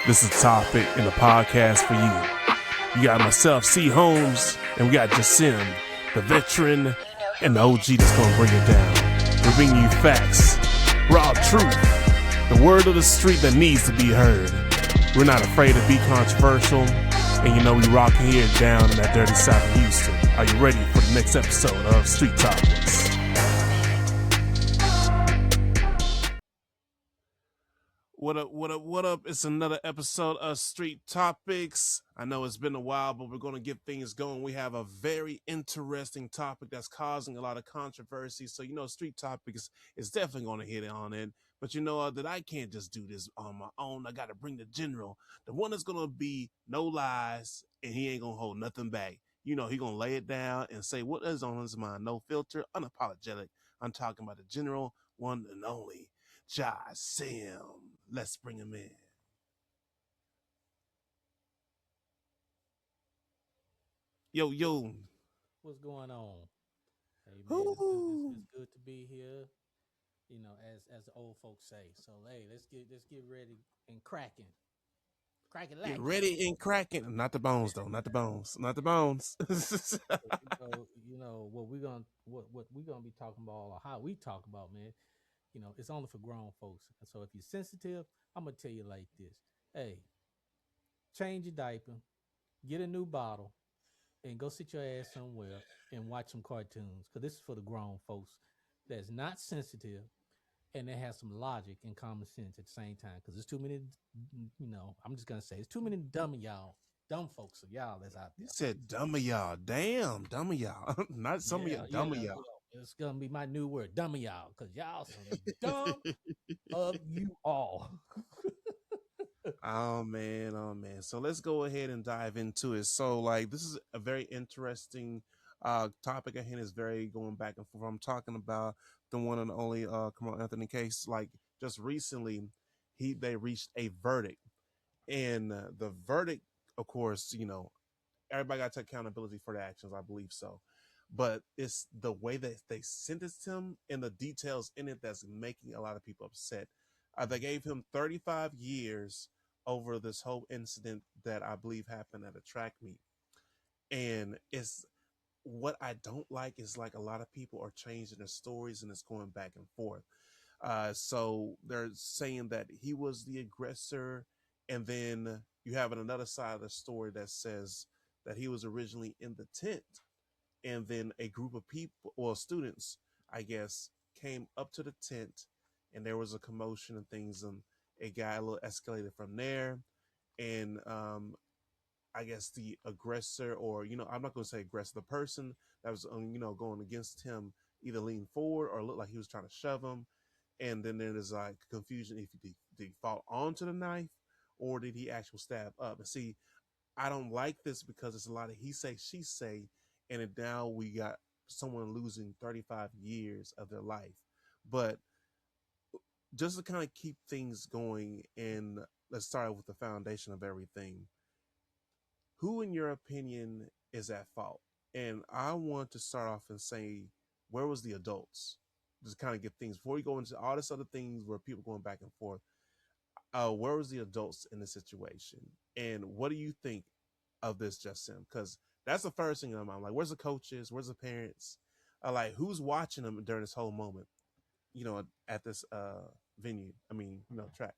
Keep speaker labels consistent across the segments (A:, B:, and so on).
A: This is a topic in the podcast for you. You got myself, C. Holmes, and we got Jasim, the veteran, and the OG that's going to bring it down. We're bringing you facts, raw truth, the word of the street that needs to be heard. We're not afraid to be controversial, and you know we rocking here down in that dirty South of Houston. Are you ready for the next episode of Street Topics? What up? It's another episode of Street Topics. I know it's been a while, but we're going to get things going. We have a very interesting topic that's causing a lot of controversy. So, Street Topics is definitely going to hit on it. But that I can't just do this on my own. I got to bring the general, the one that's going to be no lies, and he ain't going to hold nothing back. He going to lay it down and say what is on his mind. No filter, unapologetic. I'm talking about the general, one and only, Jasim. Let's bring him in. Yo.
B: What's going on? Hey man, it's good to be here. As the old folks say. So hey, let's get ready and cracking. Cracking
A: Get ready and cracking. Not the bones though. Not the bones. Not the bones.
B: What we're gonna be talking about, or how we talk about, man. It's only for grown folks. So if you're sensitive, I'm gonna tell you like this. Hey, change your diaper, get a new bottle, and go sit your ass somewhere and watch some cartoons. Because this is for the grown folks that's not sensitive and that has some logic and common sense at the same time. Because there's too many, I'm just gonna say there's too many dumb folks of y'all that's out there.
A: You said dumb of y'all. Damn, dumb of y'all. Not some of y'all, dumb of y'all.
B: It's gonna be my new word, dumb of y'all, because y'all some dumb of you all.
A: Oh man. So let's go ahead and dive into it. So this is a very interesting topic at hand. Is very going back and forth. I'm talking about the one and only Carmelo Anthony case. Just recently, they reached a verdict, and the verdict, of course, everybody got to take accountability for their actions. I believe so. But it's the way that they sentenced him and the details in it that's making a lot of people upset. They gave him 35 years over this whole incident that I believe happened at a track meet. And it's what I don't like is a lot of people are changing their stories and it's going back and forth. So they're saying that he was the aggressor. And then you have another side of the story that says that he was originally in the tent. And then a group of people, well, students, I guess, came up to the tent and there was a commotion and things. And it got a little escalated from there. And I guess the aggressor, or, I'm not going to say aggressor, the person that was, going against him either leaned forward or looked like he was trying to shove him. And then there's confusion if did he fall onto the knife or did he actually stab up? And see, I don't like this because it's a lot of he say, she say, and now we got someone losing 35 years of their life. But just to kind of keep things going, and let's start with the foundation of everything. Who, in your opinion, is at fault? And I want to start off and say, where was the adults? Just kind of get things before we go into all this other things where people going back and forth. Where was the adults in the situation? And what do you think of this, Justin? Because that's the first thing in my mind. Where's the coaches? Where's the parents? Who's watching them during this whole moment? At this venue. Track.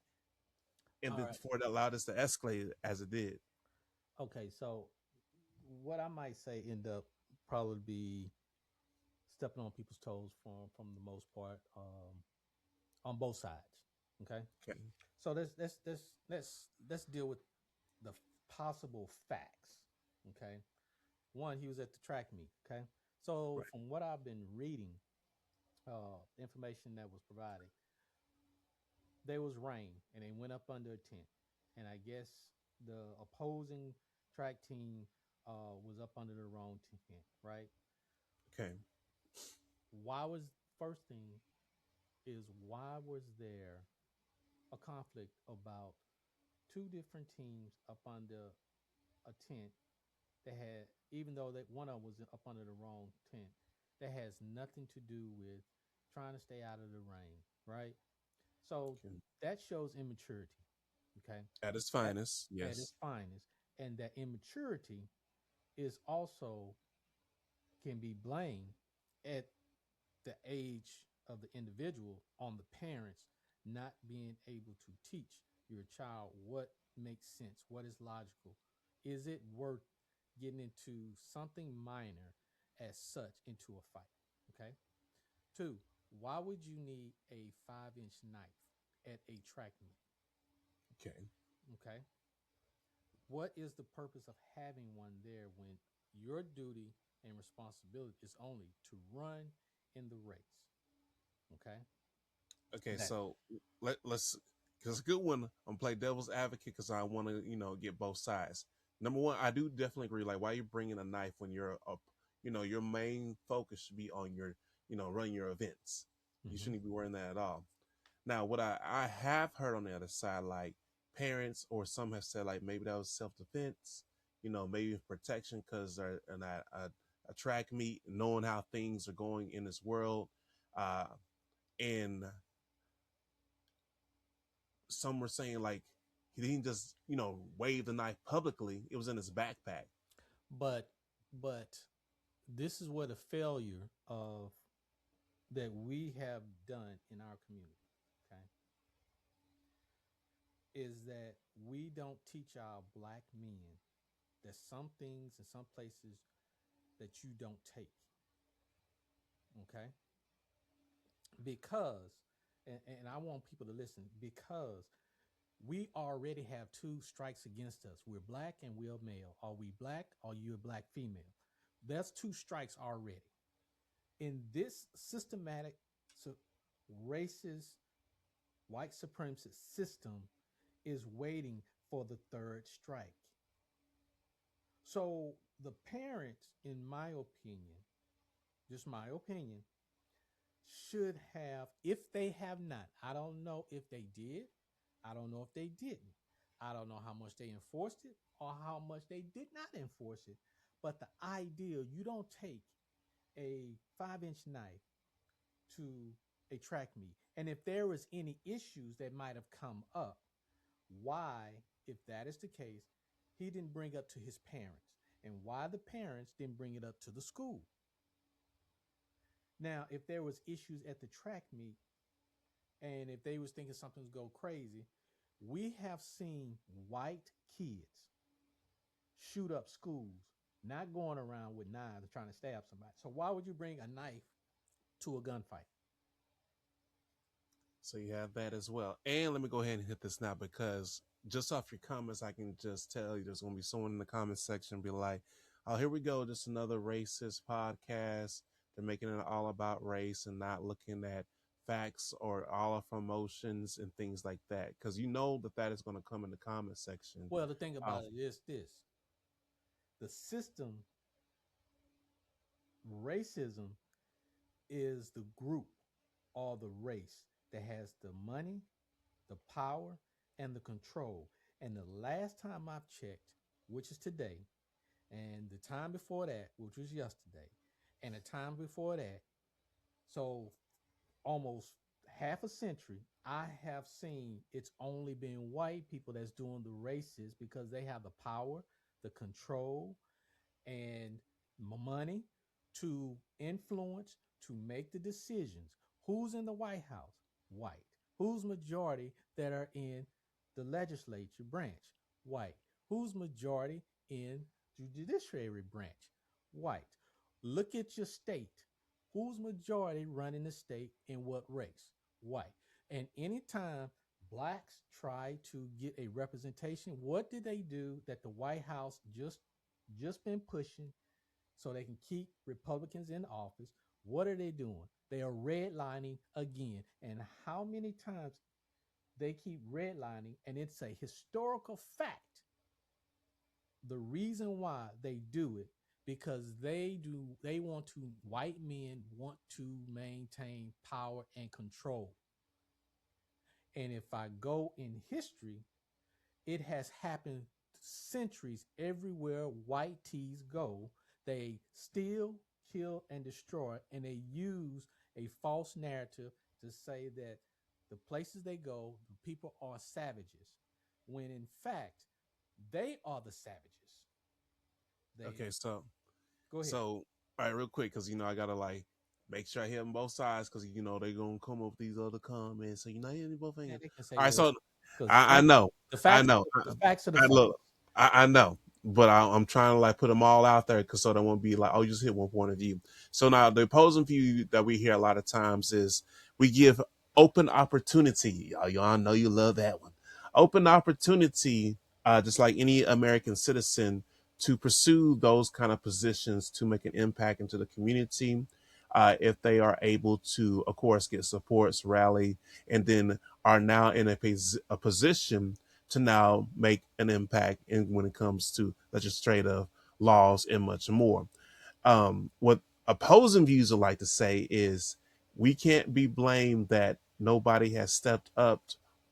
A: And then before it allowed us to escalate as it did.
B: Okay, so what I might say end up probably be stepping on people's toes from the most part, on both sides. Okay. So let's deal with the possible facts. Okay. One, he was at the track meet. Okay. So right. From what I've been reading, information that was provided, there was rain and they went up under a tent, and I guess the opposing track team was up under the wrong tent, right?
A: Okay.
B: First thing is, why was there a conflict about two different teams up under a tent that had, even though one of them was up under the wrong tent, that has nothing to do with trying to stay out of the rain, right? So that shows immaturity, Okay,
A: At its
B: at,
A: finest,
B: at its
A: yes.
B: finest, and that immaturity is also can be blamed at the age of the individual on the parents not being able to teach your child what makes sense, what is logical. Is it worth getting into something minor as such into a fight? Okay. Two, why would you need a 5-inch knife at a track meet?
A: Okay.
B: Okay. What is the purpose of having one there when your duty and responsibility is only to run in the race? Okay.
A: Okay,
B: That
A: so let's because a good one. I'm play devil's advocate because I want to get both sides. Number one, I do definitely agree. Like, why you bringing a knife when you're up? Your main focus should be on your running your events. You
B: mm-hmm.
A: shouldn't be wearing that at all. Now, what I have heard on the other side, like parents or some have said, like maybe that was self defense. Maybe protection because they're in a track meet, knowing how things are going in this world. Uh, and some were saying like he didn't just wave the knife publicly; it was in his backpack.
B: but but this is what a failure of that we have done in our community, okay, is that we don't teach our black men that some things in some places that you don't take, okay, because and I want people to listen because we already have two strikes against us. We're black and we're male. Are we black or you're a black female? That's two strikes already. In this systematic, so racist, white supremacist system is waiting for the third strike. So the parents, in my opinion, just my opinion, should have, if they have not, I don't know if they did, I don't know if they didn't, I don't know how much they enforced it or how much they did not enforce it. But the idea you don't take a 5-inch knife to a track meet. And if there was any issues that might have come up, why, if that is the case, he didn't bring up to his parents, and why the parents didn't bring it up to the school. Now, if there was issues at the track meet, and if they was thinking something's go crazy, we have seen white kids shoot up schools, not going around with knives and trying to stab somebody. So why would you bring a knife to a gunfight?
A: So you have that as well. And let me go ahead and hit this now because just off your comments, I can just tell you there's going to be someone in the comment section be like, "Oh, here we go, just another racist podcast. They're making it all about race and not looking at facts or all of emotions and things like that." Because that is going to come in the comment section.
B: Well, the thing
A: Uh,
B: about it is this: the system, racism, is the group or the race that has the money, the power, and the control. And the last time I've checked, which is today, and the time before that, which was yesterday, and the time before that, so almost half a century, I have seen it's only been white people that's doing the races because they have the power, the control, and money to influence, to make the decisions. Who's in the White House? White. Who's majority that are in the legislature branch? White. Who's majority in the judiciary branch? White. Look at your state. Who's majority running the state in what race? White. And anytime blacks try to get a representation, what did they do that the White House just been pushing so they can keep Republicans in office? What are they doing? They are redlining again. And how many times they keep redlining, and it's a historical fact. The reason why they do it because they want to white men want to maintain power and control. And if I go in history, it has happened centuries everywhere white tees go. They steal, kill, and destroy, and they use a false narrative to say that the places they go, the people are savages. when in fact they are the savages. They
A: Okay,
B: go ahead.
A: so all right, real quick, because I gotta like make sure I hit them both sides, because they gonna come up with these other comments. So hitting both
B: Yeah,
A: angles.
B: they can say
A: All right,
B: whatever
A: so
B: because
A: I know,
B: the
A: I
B: facts
A: know.
B: the facts are the
A: I
B: facts.
A: look, I know, but I'm trying to like put them all out there, because so they won't be like, oh, you just hit one point of view. So now the opposing view that we hear a lot of times is we give open opportunity. Y'all know you love that one. Open opportunity, just like any American citizen, to pursue those kind of positions to make an impact into the community. If they are able to, of course, get supports, rally, and then are now in a position to now make an impact in when it comes to legislative laws and much more. What opposing views would like to say is we can't be blamed that nobody has stepped up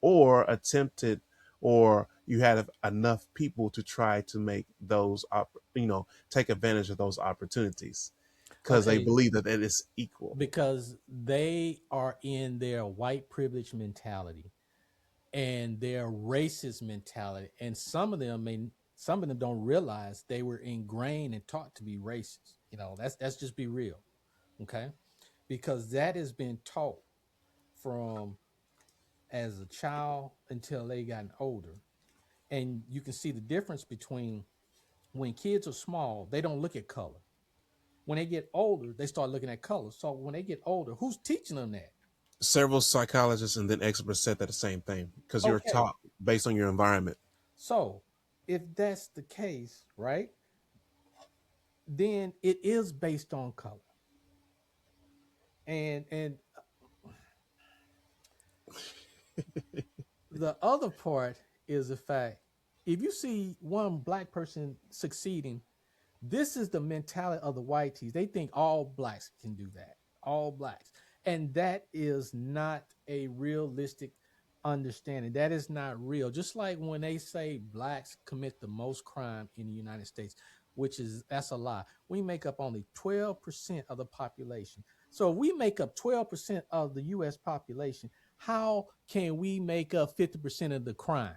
A: or attempted, or you had enough people to try to make those take advantage of those opportunities, because they
B: Okay,
A: believe that it is equal.
B: because they are in their white privilege mentality and their racist mentality, and some of them don't realize they were ingrained and taught to be racist. That's just be real, okay? Because that has been taught from as a child until they gotten older, and you can see the difference between when kids are small, they don't look at color. When they get older, they start looking at color. So when they get older, who's teaching them that?
A: Several psychologists and then experts said that the same thing, because you're
B: Okay,
A: taught based on your environment.
B: so if that's the case, right, then it is based on color. And the other part is the fact, if you see one black person succeeding, this is the mentality of the whiteys. They think all blacks can do that. All blacks. And that is not a realistic understanding. That is not real. Just like when they say blacks commit the most crime in the United States, that's a lie. We make up only 12% of the population. So if we make up 12% of the US population, how can we make up 50% of the crime?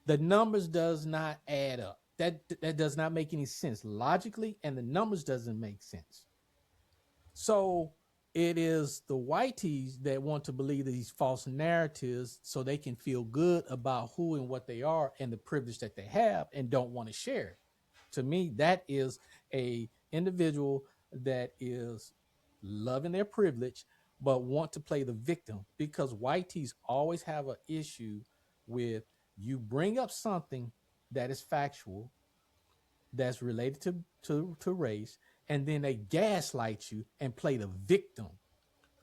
B: The numbers does not add up. That does not make any sense logically, and the numbers doesn't make sense. So it is the whiteys that want to believe these false narratives so they can feel good about who and what they are and the privilege that they have and don't want to share it. To me, that is a individual that is loving their privilege but want to play the victim, because whiteys always have an issue with you bring up something that is factual, that's related to race, and then they gaslight you and play the victim.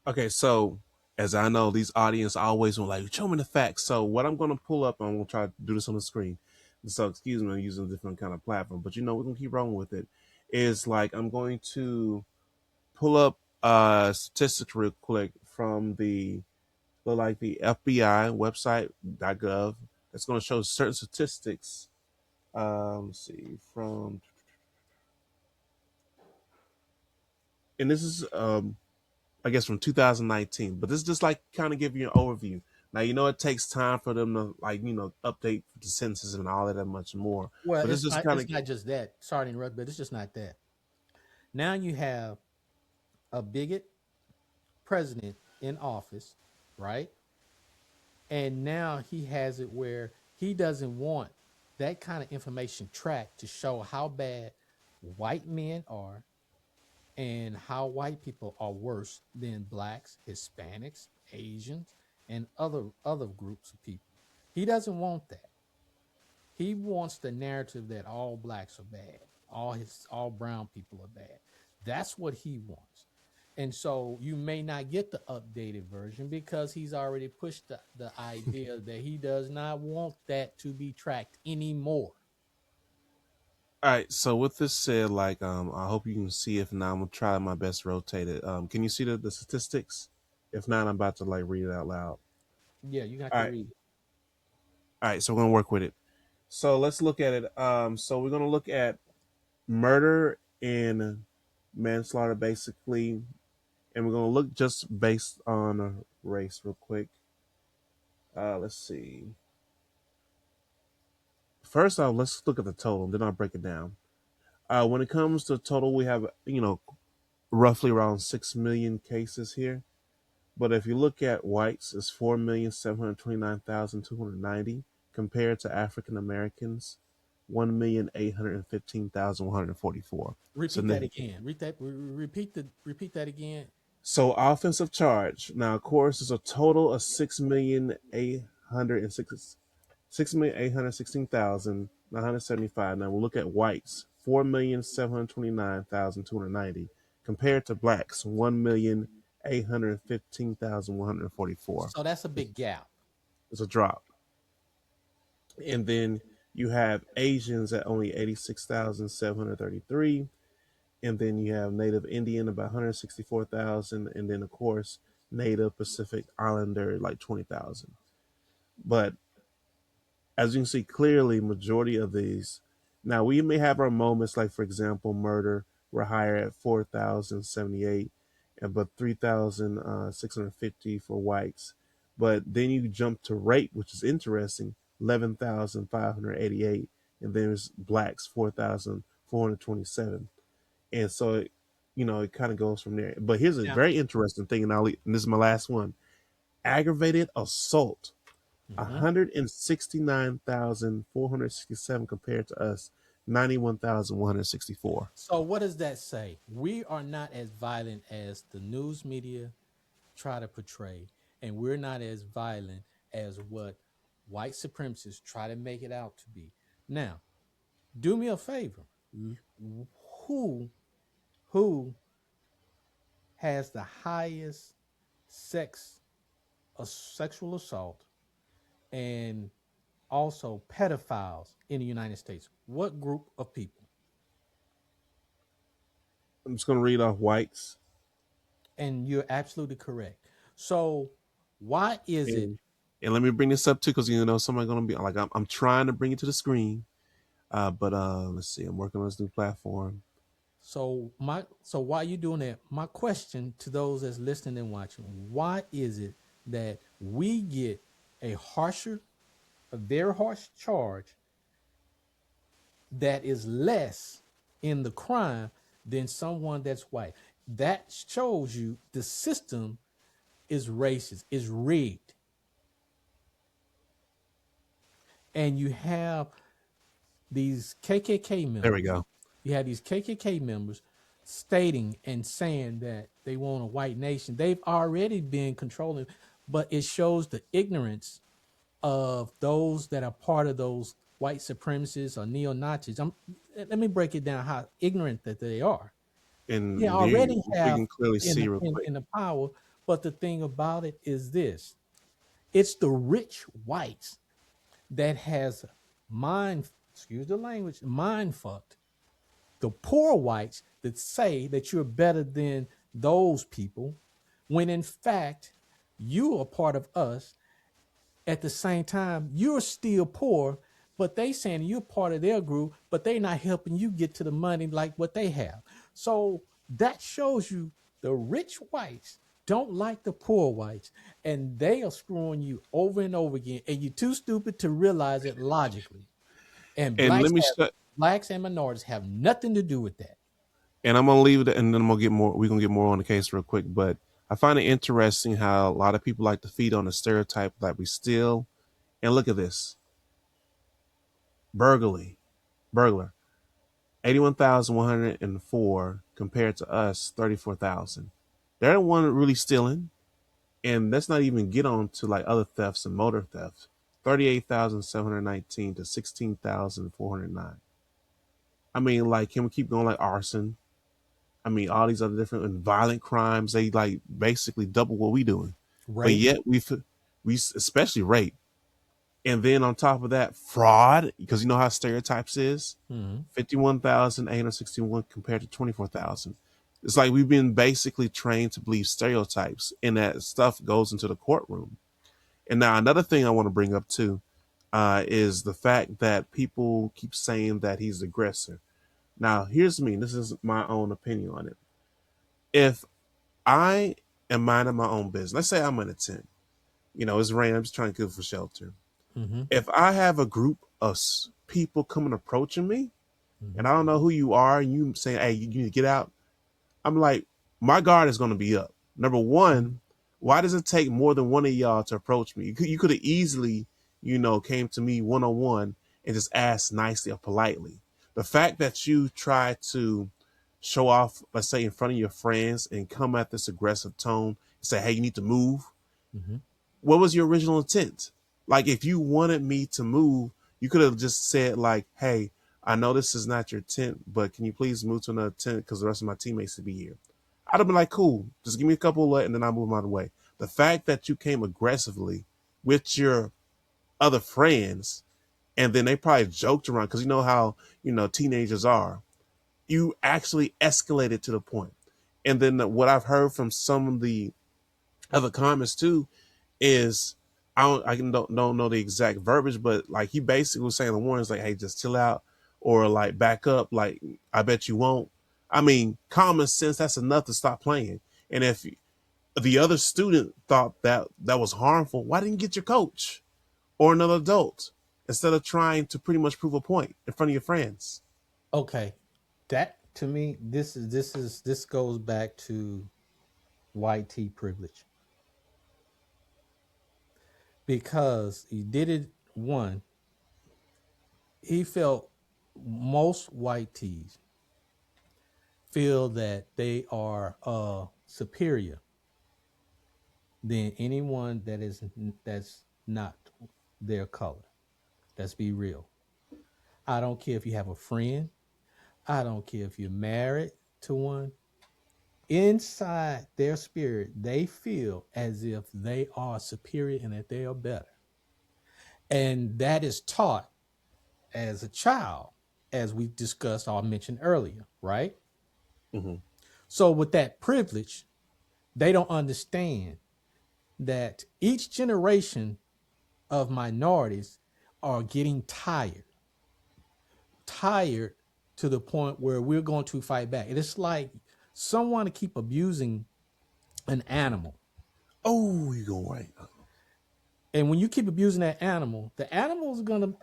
A: Okay, so as I know, these audience always want like show me the facts. So what I'm gonna pull up, I'm gonna try to do this on the screen. So excuse me, I'm using a different kind of platform, but we're gonna keep rolling with it. Is like I'm going to pull up statistics real quick from the like the FBI website .gov. That's gonna show certain statistics. Let's see from, and this is I guess from 2019. But this is just like kind of give you an overview. Now it takes time for them to like update the census and all that much more.
B: Well,
A: But it's just kind of
B: it's not just that. Sorry to interrupt, but it's just not that. Now you have a bigot president in office, right? And now he has it where he doesn't want that kind of information tracked to show how bad white men are and how white people are worse than blacks, Hispanics, Asians, and other groups of people. He doesn't want that. He wants the narrative that all blacks are bad, all brown people are bad. That's what he wants. And so you may not get the updated version because he's already pushed the idea that he does not want that to be tracked anymore.
A: all right. So with this said, like I hope you can see. If not, I'm gonna try my best to rotate it. Can you see the statistics? If not, I'm about to like read it out loud.
B: Yeah, you have
A: All
B: to
A: right.
B: read it.
A: All right. So we're gonna work with it. So let's look at it. So we're gonna look at murder and manslaughter, basically, and we're gonna look just based on race, real quick. Let's see. first off, let's look at the total, then I'll break it down. When it comes to total, we have, roughly around 6 million cases here. But if you look at whites, it's 4,729,290 compared to African Americans, 1,815,144.
B: Repeat that
A: Significant.
B: again. Repeat that again.
A: So offensive charge. Now, of course, there's a total of 6,816,975. Now we'll look at whites, 4,729,290 compared to blacks, 1,815,144.
B: So that's a big gap.
A: It's a drop. And then you have Asians at only 86,733. And then you have Native Indian about 164,000. And then, of course, Native Pacific Islander like 20,000. But as you can see clearly, majority of these. Now we may have our moments, like for example, murder. We're higher at 4,078, and but 3,650 for whites. But then you jump to rape, which is interesting, 11,588, and then there's blacks 4,427, and so it kind of goes from there. But here's a
B: Now,
A: very interesting thing, and this is my last one: aggravated assault.
B: mhm.
A: 169,467 compared to us, 91,164.
B: So what does that say? We are not as violent as the news media try to portray, and we're not as violent as what white supremacists try to make it out to be. Now, do me a favor. Who who has the highest sex sexual assault and also pedophiles in the United States? What group of people?
A: I'm just going to read off whites.
B: And you're absolutely correct. So why is it?
A: And let me bring this up too, because somebody going to be like, I'm trying to bring it to the screen. But let's see, I'm working on this new platform.
B: So while you're doing that, my question to those that's listening and watching: why is it that we get a very harsh charge that is less in the crime than someone that's white? That shows you the system is racist, is rigged, and you have these KKK
A: There we
B: members.
A: go.
B: You have these KKK members stating and saying that they want a white nation. They've already been controlling, but it shows the ignorance of those that are part of those white supremacists or neo Nazis. Let me break it down how ignorant that they are. They
A: And
B: already
A: we
B: have
A: can clearly see real quick.
B: in the power, but the thing about it is this: it's the rich whites that has excuse the language, mind fucked the poor whites that say that you're better than those people, when in fact you are part of us. At the same time, you're still poor, but they saying you're part of their group, but they not helping you get to the money like what they have. So that shows you the rich whites don't like the poor whites, and they are screwing you over and over again, and you're too stupid to realize it logically. And
A: And let me shut.
B: blacks and minorities have nothing to do with that.
A: And I'm gonna leave it, and then I'm gonna get more. We're gonna get more on the case real quick. But I find it interesting how a lot of people like to feed on the stereotype that we steal. And look at this: burglar, 81,104 compared to us, 34,000. They're the one really stealing, and let's not even get on to like other thefts and motor thefts. 38,719 to 16,409. I mean, like, can we keep going? Like arson. I mean, all these other different and violent crimes. They like basically double what we doing, but
B: Rape.
A: yet we especially rape, and then on top of that, fraud. Because you know how stereotypes is.
B: Mhm.
A: 51,861 compared to 24,000. It's like we've been basically trained to believe stereotypes, and that stuff goes into the courtroom. And now another thing I want to bring up too is the fact that people keep saying that he's the aggressor. Now, here's me. This is my own opinion on it. If I am minding my own business, let's say I'm in a tent. It's rain. I'm just trying to go for shelter.
B: Mhm.
A: If I have a group of people coming approaching me,
B: Mm-hmm.
A: and I don't know who you are, and you saying, "Hey, you need to get out." I'm like, my guard is going to be up. Number
B: Mm-hmm.
A: one, why does it take more than one of y'all to approach me? You could have easily, came to me one on one and just asked nicely or politely. The fact that you try to show off, let's say, in front of your friends and come at this aggressive tone and say, "Hey, you need to move."
B: Mm-hmm.
A: What was your original intent? Like, if you wanted me to move, you could have just said, like, "Hey, I know this is not your tent, but can you please move to another tent because the rest of my teammates will be here." I'd have been like, "Cool, just give me a couple of and then I'll move my way." The fact that you came aggressively with your other friends and then they probably joked around because you know how, teenagers are. You actually escalated to the point. And then what I've heard from some of the other comments too is I don't know the exact verbiage, but like he basically was saying the warnings like, "Hey, just chill out," or like back up, like, "I bet you won't." I mean, common sense, that's enough to stop playing. And if the other student thought that that was harmful, why didn't you get your coach or another adult instead of trying to pretty much prove a point in front of your friends?
B: Okay, that to me, this goes back to white tea privilege because he did it. One, he felt most white tees feel that they are superior than anyone that's not their color. Let's be real. I don't care if you have a friend. I don't care if you're married to one. Inside their spirit, they feel as if they are superior and that they are better. And that is taught as a child, as we discussed or mentioned earlier, right?
A: Mm-hmm.
B: So, with that privilege, they don't understand that each generation of minorities are getting tired to the point where we're going to fight back. And it's like someone to keep abusing an animal.
A: Oh, you go right.
B: And when you keep abusing that animal, the animal is gonna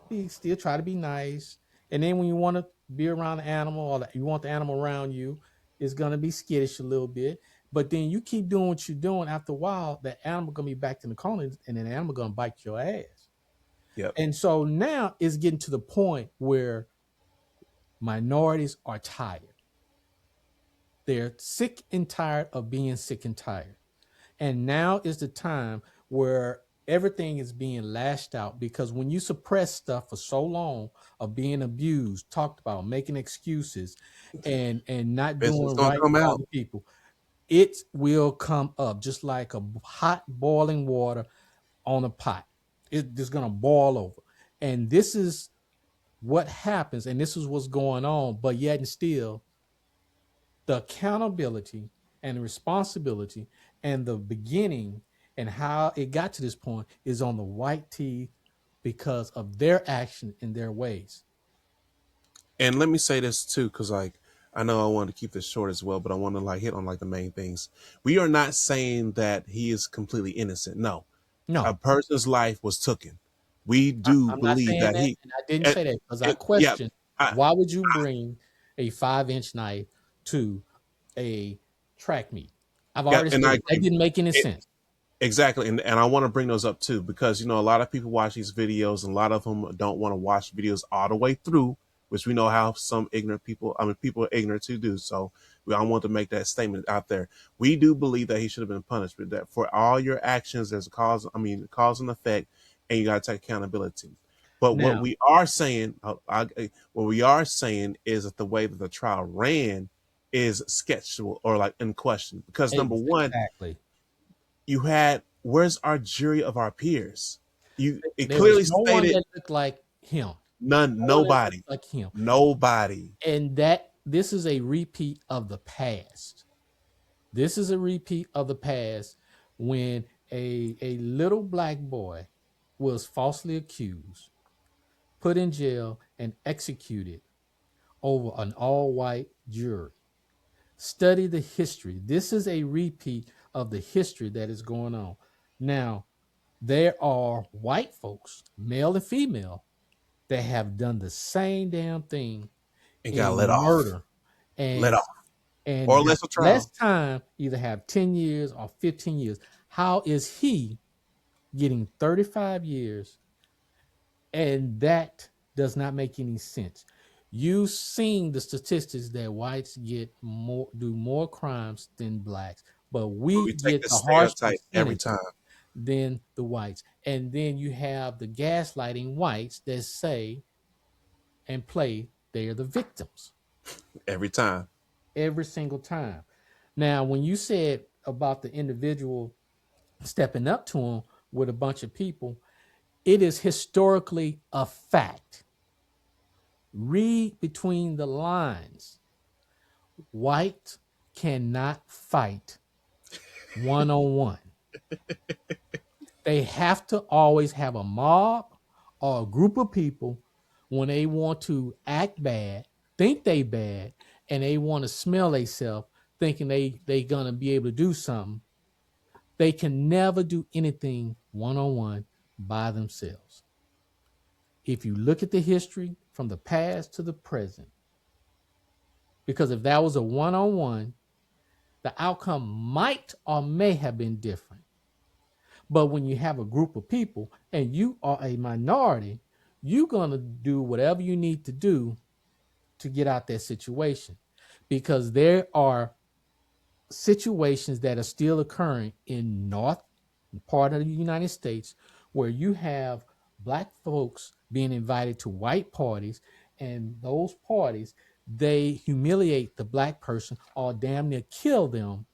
B: be still try to be nice. And then when you want to be around the animal or you want the animal around you, it's gonna be skittish a little bit. But then you keep doing what you're doing. After a while, that animal gonna be back in the corner, and then the animal gonna bite your ass.
A: Yep.
B: And so now it's getting to the point where minorities are tired. They're sick and tired of being sick and tired. And now is the time where everything is being lashed out because when you suppress stuff for so long of being abused, talked about, making excuses, and not
A: Business
B: doing
A: gonna
B: right
A: come
B: by
A: out.
B: the people, it will come up just like a hot boiling water on a pot. It's just gonna boil over. And this is what happens, and this is what's going on, but yet and still the accountability and the responsibility and the beginning and how it got to this point is on the white tee because of their action and their ways.
A: And let me say this too, because like I know I want to keep this short as well, but I want to like hit on like the main things. We are not saying that he is completely innocent. No, a
B: No,
A: person's life was taken. We do
B: I'm not
A: believe
B: saying
A: that
B: that,
A: he,
B: and I didn't
A: and,
B: say that because I
A: yeah,
B: questioned
A: I,
B: why would you bring a 5-inch knife to a track meet? I've
A: yeah,
B: already
A: and I
B: stated that
A: agree.
B: didn't make any sense.
A: Exactly, and I want to bring those up too because a lot of people watch these videos, and a lot of them don't want to watch videos all the way through, which we know how some ignorant people, I mean, people are ignorant to do. So I want to make that statement out there. We do believe that he should have been punished, but that for all your actions, there's a cause. I mean, cause and effect, and you got to take accountability. But what
B: Now,
A: we are saying, what we are saying is that the way that the trial ran is sketchable or like in question because number one,
B: exactly.
A: you had where's our jury of our peers? It
B: There was
A: clearly
B: no one
A: stated
B: that looked like him.
A: none,
B: No one that
A: nobody,
B: looked like him.
A: nobody.
B: And that this is a repeat of the past. This is a repeat of the past when a little black boy was falsely accused, put in jail, and executed over an all white jury. Study the history. This is a repeat of the history that is going on. Now, there are white folks, male and female, that have done the same damn thing
A: And got let
B: in
A: off.
B: murder
A: Let
B: and
A: off. Or
B: and got
A: lesser
B: less
A: trial.
B: time, either have 10 years or 15 years. How is he getting 35 years? And that does not make any sense. You've seen the statistics that whites get more, do more crimes than blacks, but
A: But
B: we
A: we take
B: get
A: the
B: a harsh
A: stereotype every
B: percentage
A: time.
B: than the whites. And then you have the gaslighting whites that say and play they're the victims
A: Every time.
B: every single time. Now, when you said about the individual stepping up to him with a bunch of people, it is historically a fact. Read between the lines. White cannot fight one on one. They have to always have a mob or a group of people when they want to act bad, think they bad, and they want to smell themselves, thinking they gonna be able to do something. They can never do anything one on one by themselves. If you look at the history from the past to the present, because if that was a one on one, the outcome might or may have been different. But when you have a group of people and you are a minority, you're going to do whatever you need to do to get out that situation, because there are situations that are still occurring in north part of the United States where you have black folks being invited to white parties, and those parties they humiliate the black person or damn near kill them,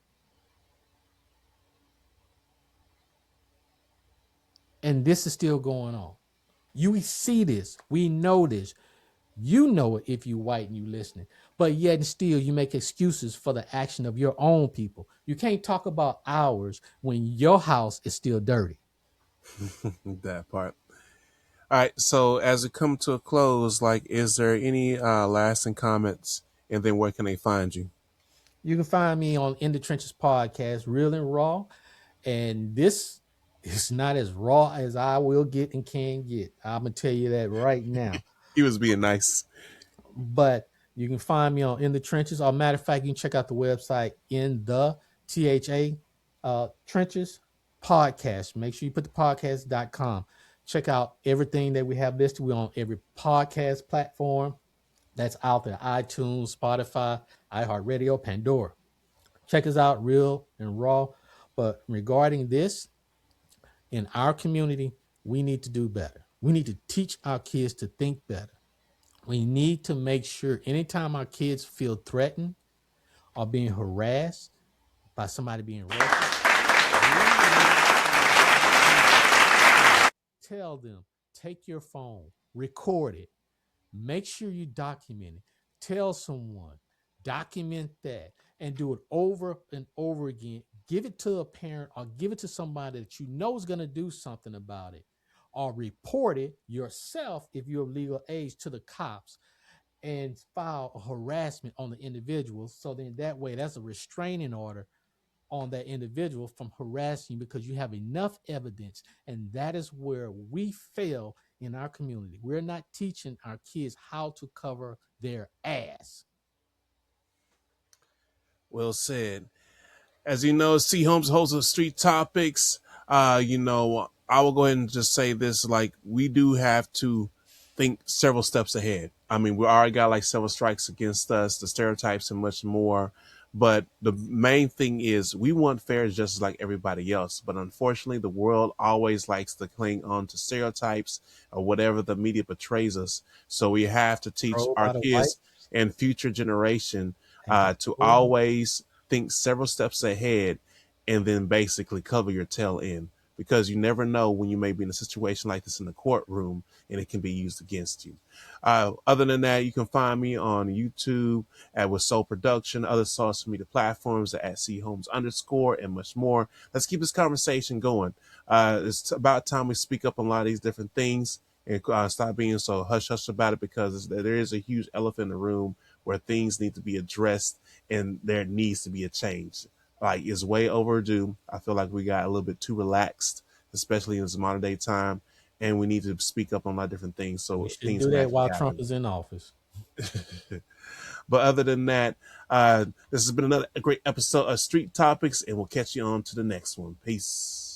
B: and this is still going on. You see this, we know this. You know it if you white and you listening, but yet and still you make excuses for the action of your own people. You can't talk about ours when your house is still dirty.
A: That part. All right. So as we come to a close, like, is there any lasting comments? And then where can they find you?
B: You can find me on In the Trenches podcast, real and raw. And this is not as raw as I will get and can get. I'm gonna tell you that right now.
A: He was being nice.
B: But you can find me on In the Trenches. Or matter of fact, you can check out the website in the THA Trenches podcast. Make sure you put the podcast.com. Check out everything that we have listed. We're on every podcast platform that's out there: iTunes, Spotify, iHeartRadio, Pandora. Check us out, real and raw. But regarding this, in our community, we need to do better. We need to teach our kids to think better. We need to make sure anytime our kids feel threatened or being harassed by somebody being racist, we need to tell them, take your phone, record it, make sure you document it, tell someone, document that, and do it over and over again. Give it to a parent or give it to somebody that you know is going to do something about it, or report it yourself if you're of legal age to the cops and file a harassment on the individual. So then that way, that's a restraining order on that individual from harassing you, because you have enough evidence. And that is where we fail in our community. We're not teaching our kids how to cover their ass.
A: Well said. As you know, C Holmes hosts of Street Topics. I will go ahead and just say this: like, we do have to think several steps ahead. I mean, we already got like several strikes against us, the stereotypes, and much more. But the main thing is we want fair justice like everybody else. But unfortunately, the world always likes to cling on to stereotypes or whatever the media portrays us. So we have to teach
B: Controlled
A: our
B: by the white
A: kids and future generation
B: and
A: to
B: controlled by
A: always think several steps ahead and then basically cover your tail end, because you never know when you may be in a situation like this in the courtroom and it can be used against you. Other than that, you can find me on YouTube at With Soul Production, other social media platforms at C Holmes underscore, and much more. Let's keep this conversation going. It's about time we speak up on a lot of these different things and stop being so hush hush about it, because there is a huge elephant in the room where things need to be addressed and there needs to be a change. Like, it's way overdue. I feel like we got a little bit too relaxed, especially in this modern day time. and we need to speak up on a lot of different things
B: We
A: so
B: shouldn't
A: things
B: do
A: can
B: that
A: actually
B: while Trump
A: happen.
B: is in office.
A: But other than that, this has been another great episode of Street Topics, and we'll catch you on to the next one. Peace.